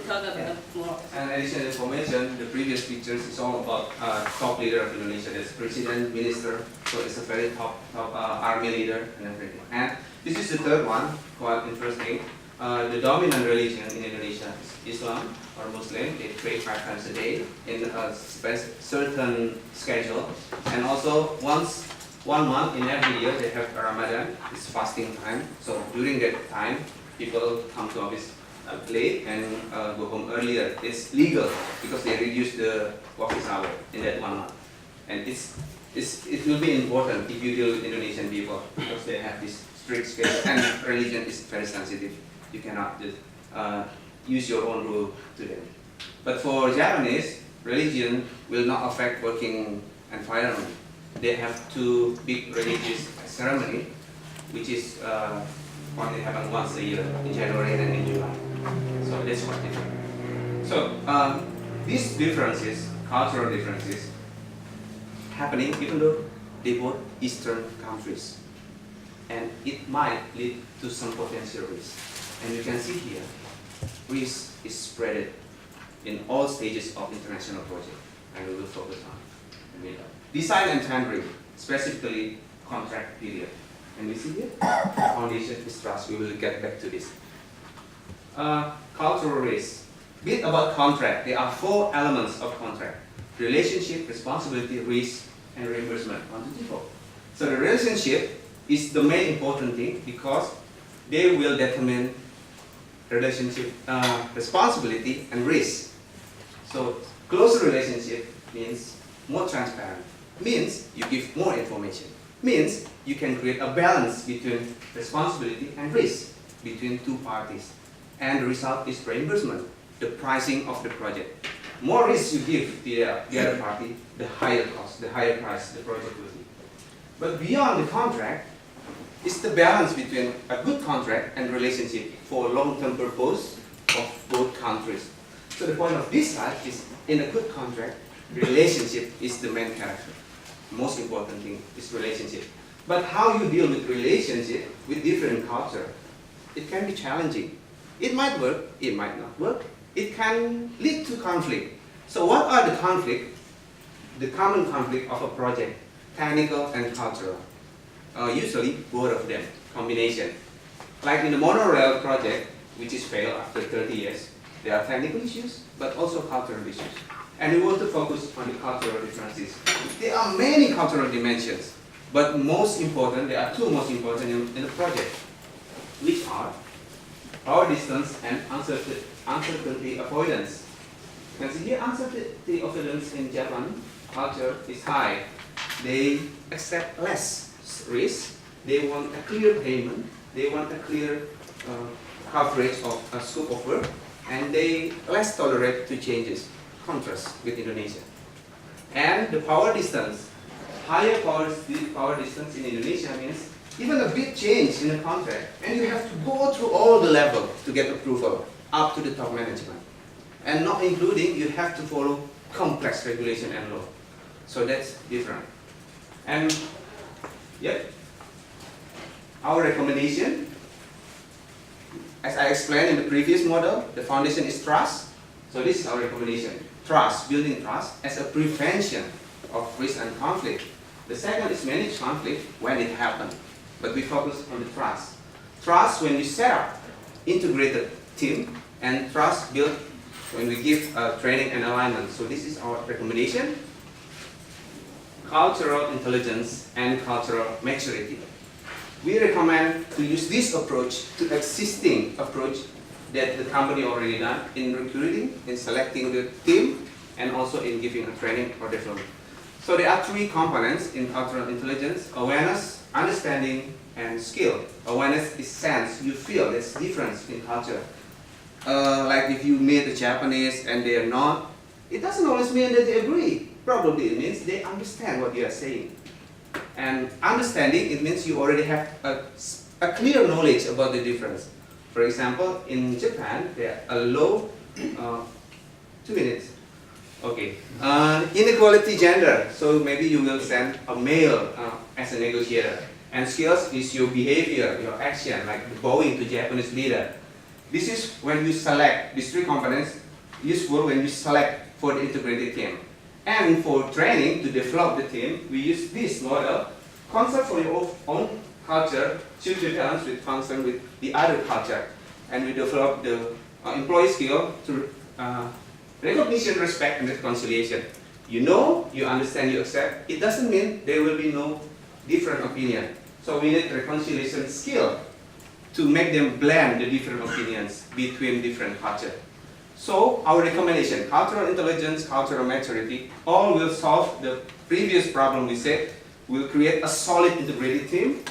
talk about more. And additional information, the previous pictures is all about top leader of Indonesia. There's president, minister, so it's a very top army leader and everything. And this is the third one, quite interesting. The dominant religion in Indonesia is Islam or Muslim. They pray 5 times a day in a certain schedule. And also once 1 month in every year they have Ramadan, it's fasting time. So during that time, people come to office late and go home earlier. It's legal because they reduce the office hour in that 1 month. And it will be important if you deal with Indonesian people because they have this strict schedule and religion is very sensitive. You cannot just use your own rule to them. But for Japanese, religion will not affect working environment. They have 2 big religious ceremony, which is only happen once a year, in January and in July. So that's quite different. So these differences, cultural differences, happening even though they both Eastern countries. And it might lead to some potential risk. And you can see here, risk is spread in all stages of international project, and we will focus on design and tendering, specifically contract period. And we see here, foundation is trust. We will get back to this. Cultural risk. Bit about contract. There are 4 elements of contract: relationship, responsibility, risk, and reimbursement. 1, 2, 3, 4. So the relationship is the main important thing because they will determine relationship, responsibility, and risk. So closer relationship means more transparent, means you give more information, means you can create a balance between responsibility and risk between 2 parties. And the result is reimbursement, the pricing of the project. More risk you give the other party, the higher cost, the higher price the project will be. But beyond the contract, it's the balance between a good contract and relationship for long-term purpose of both countries. So the point of this slide is, in a good contract, relationship is the main character. Most important thing is relationship. But how you deal with relationship with different culture, it can be challenging. It might work, it might not work. It can lead to conflict. So what are the conflict? The common conflict of a project, technical and cultural. Usually both of them, combination. Like in the monorail project, which is failed after 30 years, there are technical issues, but also cultural issues. And we want to focus on the cultural differences. There are many cultural dimensions, but most important, there are 2 most important in the project, which are power distance and uncertainty avoidance. You can see here, uncertainty avoidance in Japan culture is high. They accept less risk, they want a clear payment, they want a clear coverage of a scope of work, and they less tolerate to changes, contrast with Indonesia. And the power distance, higher power distance in Indonesia means even a big change in the contract, and you have to go through all the levels to get approval, up to the top management. And not including, you have to follow complex regulation and law. So that's different. And yep, our recommendation, as I explained in the previous model, the foundation is trust. So this is our recommendation. Trust, building trust as a prevention of risk and conflict. The second is manage conflict when it happens. But we focus on the trust. Trust when you set up integrated team, and trust built when we give training and alignment. So this is our recommendation. Cultural intelligence and cultural maturity. We recommend to use this approach to existing approach that the company already done in recruiting, in selecting the team, and also in giving a training or development. So there are 3 components in cultural intelligence: awareness, understanding, and skill. Awareness is sense, you feel there's difference in culture. Like if you meet the Japanese and they are not, it doesn't always mean that they agree. Probably it means they understand what you are saying. And understanding, it means you already have a clear knowledge about the difference. For example, in Japan, there are a low, 2 minutes. Okay. Inequality gender. So maybe you will send a male as a negotiator. And skills is your behavior, your action, like bowing to Japanese leader. This is when you select these three components, useful when you select for the integrated team. And for training to develop the team, we use this model. Concept for your own culture should be balanced with function with the other culture. And we develop the employee skill through recognition, respect, and reconciliation. You know, you understand, you accept. It doesn't mean there will be no different opinion. So we need reconciliation skill to make them blend the different opinions between different cultures. So our recommendation, cultural intelligence, cultural maturity, all will solve the previous problem we said. Will create a solid integrated team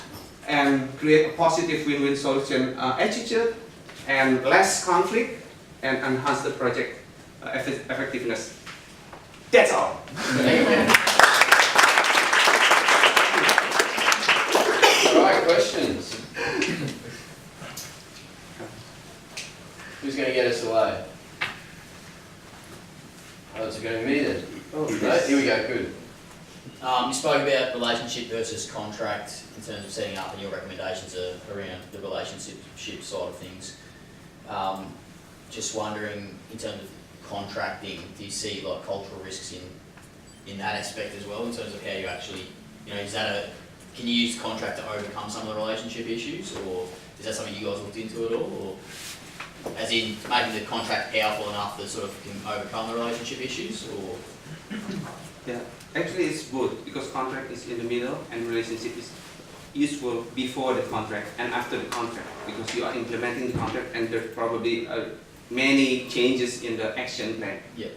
and create a positive win-win solution attitude and less conflict and enhance the project effectiveness. That's all. All right, questions? Who's going to get us away? Oh, it's going to be me then. Oh, Right, here we go, good. You spoke about relationship versus contract in terms of setting up, and your recommendations are around the relationship side of things. Just wondering, in terms of contracting, do you see like cultural risks in that aspect as well, in terms of how you actually, is that can you use contract to overcome some of the relationship issues, or is that something you guys looked into at all, or as in making the contract powerful enough that sort of can overcome the relationship issues, or? Yeah, actually it's both, because contract is in the middle and relationship is useful before the contract and after the contract, because you are implementing the contract and there probably many changes in the action plan. Yeah.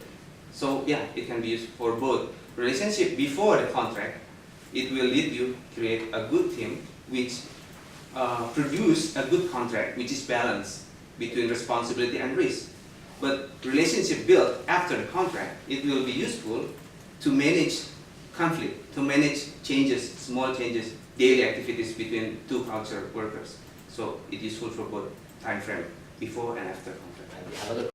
So yeah, it can be used for both. Relationship before the contract, it will lead you to create a good team which produce a good contract which is balanced between responsibility and risk. But relationship built after the contract, it will be useful to manage conflict, to manage changes, small changes, daily activities between two culture workers. So it is useful for both time frame, before and after contract.